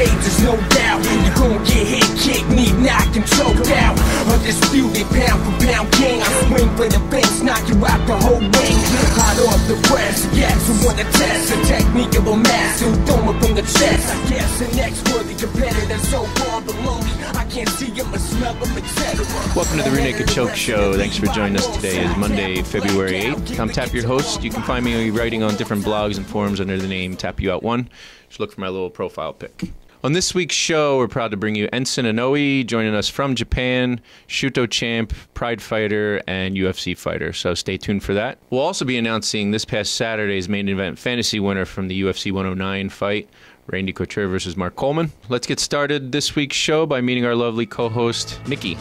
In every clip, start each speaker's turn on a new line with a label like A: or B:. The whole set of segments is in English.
A: cages, no doubt. You gon' get hit, kick, knee, knocked and choked out. Undisputed pound for pound king. I swing for the fence, knock you out the whole ring. Hot off the press, yes, who wanna test the technique of a master who throw up from the chest. I guess the next worthy competitor so far below me, I can't see him or smell him, etc.
B: Welcome to the Rear Naked Choke Show. Thanks for joining us. Today is Monday, February 8th. I'm Tap, your host. You can find me writing on different blogs and forums under the name Tap You Out One. Just look for my little profile pic. On this week's show, we're proud to bring you Enson Inoue, joining us from Japan, Shuto champ, Pride fighter, and UFC fighter. So stay tuned for that. We'll also be announcing this past Saturday's main event fantasy winner from the UFC 109 fight, Randy Couture versus Mark Coleman. Let's get started this week's show by meeting our lovely co-host, Nikki.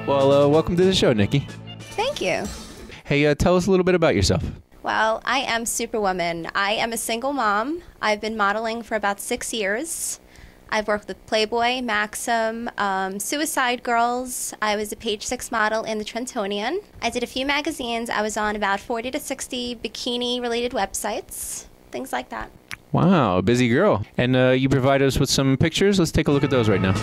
B: Well, welcome to the show, Nikki.
C: Thank you.
B: Hey, tell us a little bit about yourself.
C: Well, I am Superwoman. I am a single mom. I've been modeling for about 6 years. I've worked with Playboy, Maxim, Suicide Girls. I was a page 6 model in the Trentonian. I did a few magazines. I was on about 40 to 60 bikini-related websites, things like that.
B: Wow, busy girl. And you provided us with some pictures. Let's take a look at those right now.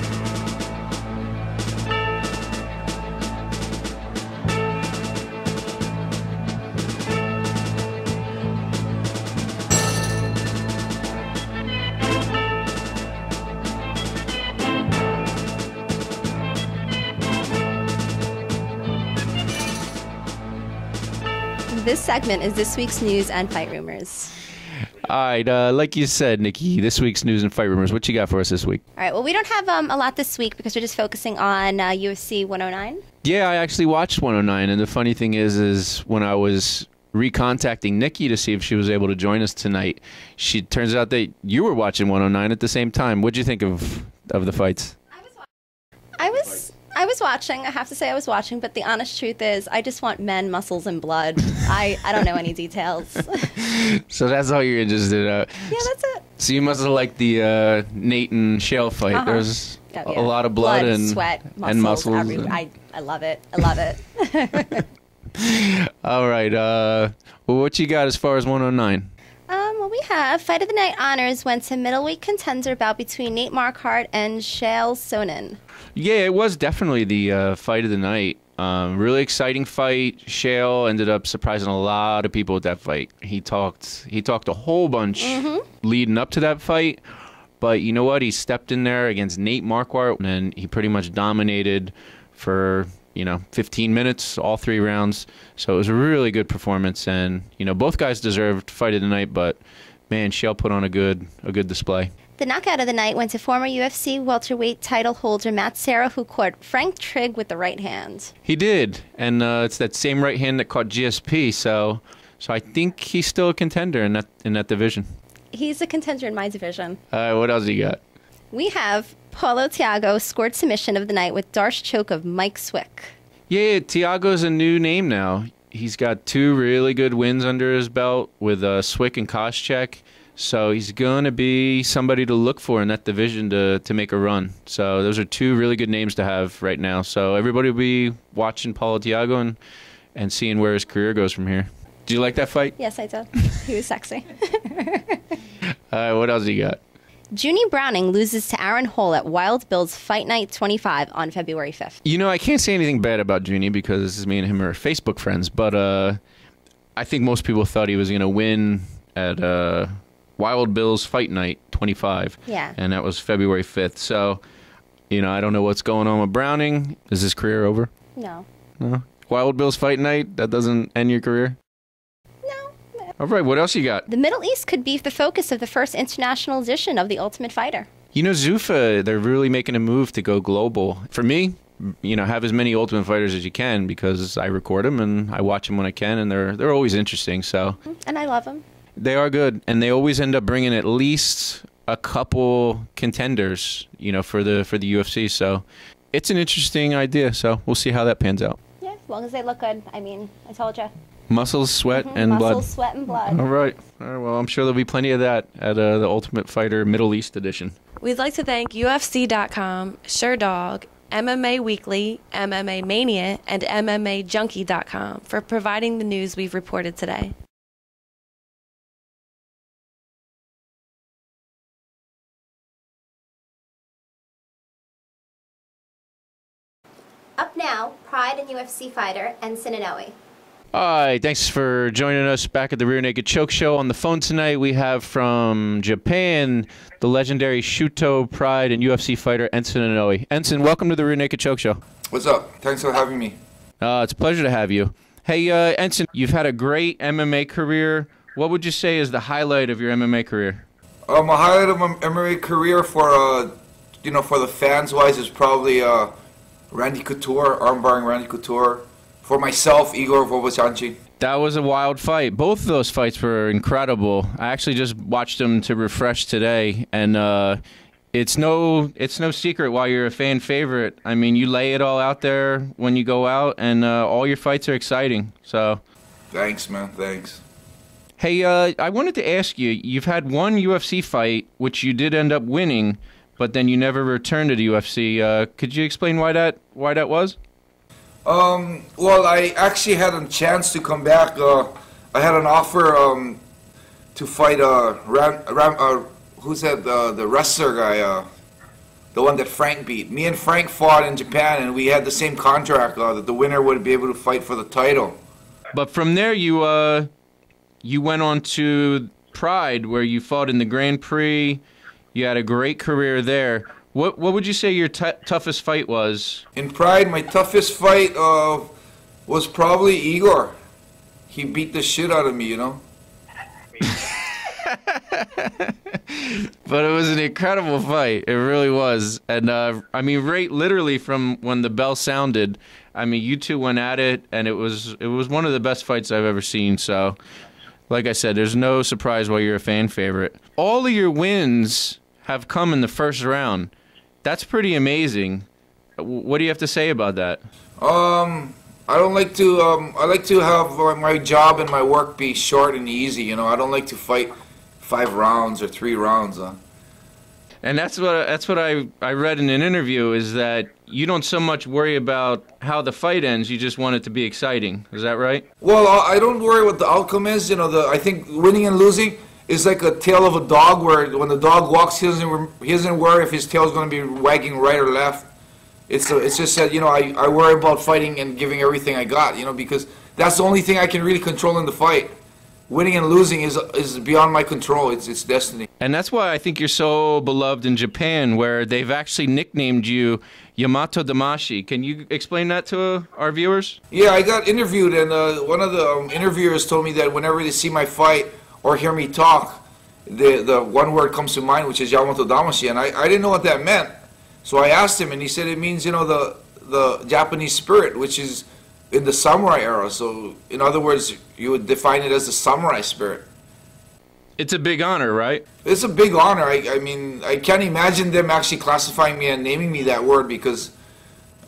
C: This segment is this week's news and fight rumors.
B: All right, like you said, Nikki, this week's news and fight rumors. What you got for us this week?
C: All right, well, we don't have a lot this week because we're just focusing on UFC 109.
B: Yeah, I actually watched 109, and the funny thing is when I was recontacting Nikki to see if she was able to join us tonight, turns out that you were watching 109 at the same time. What'd you think of the fights?
C: I was watching. I have to say I was watching, but the honest truth is I just want men, muscles, and blood. I don't know any details.
B: So that's all you're interested in?
C: Yeah, that's it.
B: So you must have liked the Nate and Shale fight. There's a lot of blood and
C: sweat, muscles,
B: and muscles.
C: I love it. I love it.
B: All right. Well, what you got as far as 109?
C: Well, we have Fight of the Night honors went to middleweight contender bout between Nate Marquardt and Chael Sonnen.
B: Yeah, it was definitely the fight of the night. Really exciting fight. Chael ended up surprising a lot of people with that fight. He talked a whole bunch leading up to that fight, but you know what? He stepped in there against Nate Marquardt, and he pretty much dominated for 15 minutes, all 3 rounds. So it was a really good performance, and both guys deserved fight of the night. But man, Chael put on a good display.
C: The knockout of the night went to former UFC welterweight title holder Matt Serra, who caught Frank Trigg with the right hand.
B: He did, and it's that same right hand that caught GSP. So I think he's still a contender in that division.
C: He's a contender in my division.
B: What else you got?
C: We have Paulo Thiago scored submission of the night with Darce choke of Mike Swick.
B: Yeah, Thiago's a new name now. He's got 2 really good wins under his belt with Swick and Koscheck. So he's going to be somebody to look for in that division to make a run. So those are 2 really good names to have right now. So everybody will be watching Paulo Thiago and seeing where his career goes from here. Do you like that fight?
C: Yes, I did. He was sexy.
B: What else you got?
C: Junie Browning loses to Aaron Hall at Wild Bill's Fight Night 25 on February 5th.
B: I can't say anything bad about Junie because me and him are Facebook friends. But I think most people thought he was going to win at Wild Bill's Fight Night 25.
C: Yeah.
B: And that was February 5th. So, I don't know what's going on with Browning. Is his career over?
C: No.
B: No? Wild Bill's Fight Night, that doesn't end your career?
C: No.
B: All right, what else you got?
C: The Middle East could be the focus of the first international edition of The Ultimate Fighter.
B: Zuffa, they're really making a move to go global. For me, have as many Ultimate Fighters as you can because I record them and I watch them when I can, and they're always interesting. So.
C: And I love them.
B: They are good, and they always end up bringing at least a couple contenders, for the UFC. So it's an interesting idea. So we'll see how that pans out.
C: Yeah, as long as they look good. I mean, I told you.
B: Muscles, sweat, and blood.
C: Muscle, sweat, and blood.
B: All right. Well, I'm sure there'll be plenty of that at the Ultimate Fighter Middle East edition.
D: We'd like to thank UFC.com, SureDog, MMA Weekly, MMA Mania, and MMAJunkie.com for providing the news we've reported today.
C: Up now, Pride and UFC fighter Enson Inoue.
B: Hi, thanks for joining us back at the Rear Naked Choke Show. On the phone tonight, we have from Japan, the legendary Shuto, Pride, and UFC fighter Enson Inoue. Enson, welcome to the Rear Naked Choke Show.
E: What's up? Thanks for having me.
B: It's a pleasure to have you. Hey, Enson, you've had a great MMA career. What would you say is the highlight of your MMA career?
E: A highlight of my MMA career for the fans-wise is probably Randy Couture, armbarring Randy Couture. For myself, Igor Vovosyanchi.
B: That was a wild fight. Both of those fights were incredible. I actually just watched them to refresh today, and it's no secret why you're a fan favorite. I mean, you lay it all out there when you go out, and all your fights are exciting. So,
E: thanks, man. Thanks.
B: Hey, I wanted to ask you. You've had one UFC fight, which you did end up winning, but then you never returned to the UFC. Could you explain why that was?
E: Well, I actually had a chance to come back. I had an offer to fight who's that? The wrestler guy, the one that Frank beat. Me and Frank fought in Japan, and we had the same contract that the winner would be able to fight for the title.
B: But from there, you went on to Pride, where you fought in the Grand Prix. You had a great career there. What would you say your toughest fight was? In
E: Pride, my toughest fight was probably Igor. He beat the shit out of me, you know?
B: But it was an incredible fight. It really was. And, I mean, right literally from when the bell sounded, I mean, you two went at it, and it was one of the best fights I've ever seen. So, like I said, there's no surprise why you're a fan favorite. All of your wins have come in the first round. That's pretty amazing. What do you have to say about that?
E: I don't like to. I like to have my job and my work be short and easy. You know, I don't like to fight 5 rounds or 3 rounds.
B: And that's what I read in an interview, is that you don't so much worry about how the fight ends. You just want it to be exciting. Is that right?
E: Well, I don't worry what the outcome is. You know, I think winning and losing is like a tail of a dog, where when the dog walks, he doesn't worry if his tail is going to be wagging right or left. It's just that, you know, I worry about fighting and giving everything I got, you know, because that's the only thing I can really control in the fight. Winning and losing is beyond my control. It's destiny.
B: And that's why I think you're so beloved in Japan, where they've actually nicknamed you Yamato Damashi. Can you explain that to our viewers?
E: Yeah, I got interviewed, and one of the interviewers told me that whenever they see my fight or hear me talk, the one word comes to mind, which is Yamato Damashi, and I didn't know what that meant. So I asked him, and he said it means, you know, the Japanese spirit, which is in the samurai era. So, in other words, you would define it as the samurai spirit.
B: It's a big honor, right?
E: It's a big honor. I mean, I can't imagine them actually classifying me and naming me that word, because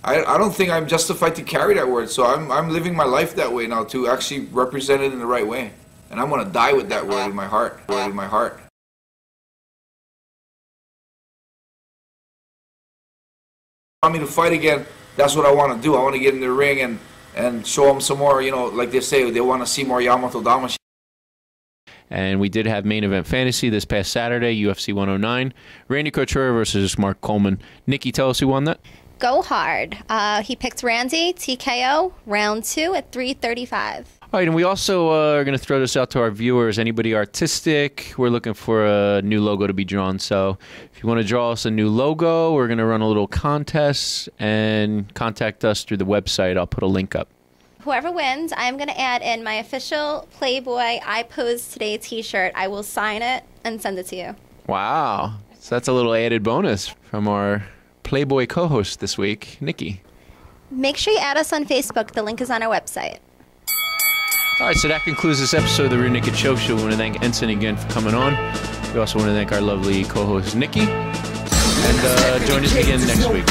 E: I don't think I'm justified to carry that word. So I'm living my life that way now, to actually represent it in the right way. And I'm going to die with that word in my heart. Word in my heart. Want me to fight again? That's what I want to do. I want to get in the ring and show them some more, you know, like they say, they want to see more Yamato Damashi.
B: And we did have main event fantasy this past Saturday, UFC 109. Randy Couture versus Mark Coleman. Nikki, tell us who won that.
C: Go hard. He picked Randy, TKO, round 2 at 335.
B: All right, and we also are going to throw this out to our viewers. Anybody artistic, we're looking for a new logo to be drawn. So if you want to draw us a new logo, we're going to run a little contest, and contact us through the website. I'll put a link up.
C: Whoever wins, I'm going to add in my official Playboy I Pose Today t-shirt. I will sign it and send it to you.
B: Wow. So that's a little added bonus from our Playboy co-host this week, Nikki.
C: Make sure you add us on Facebook. The link is on our website.
B: All right, so that concludes this episode of the Rear Naked Choke Show. We want to thank Enson again for coming on. We also want to thank our lovely co-host, Nikki. And join us again next week.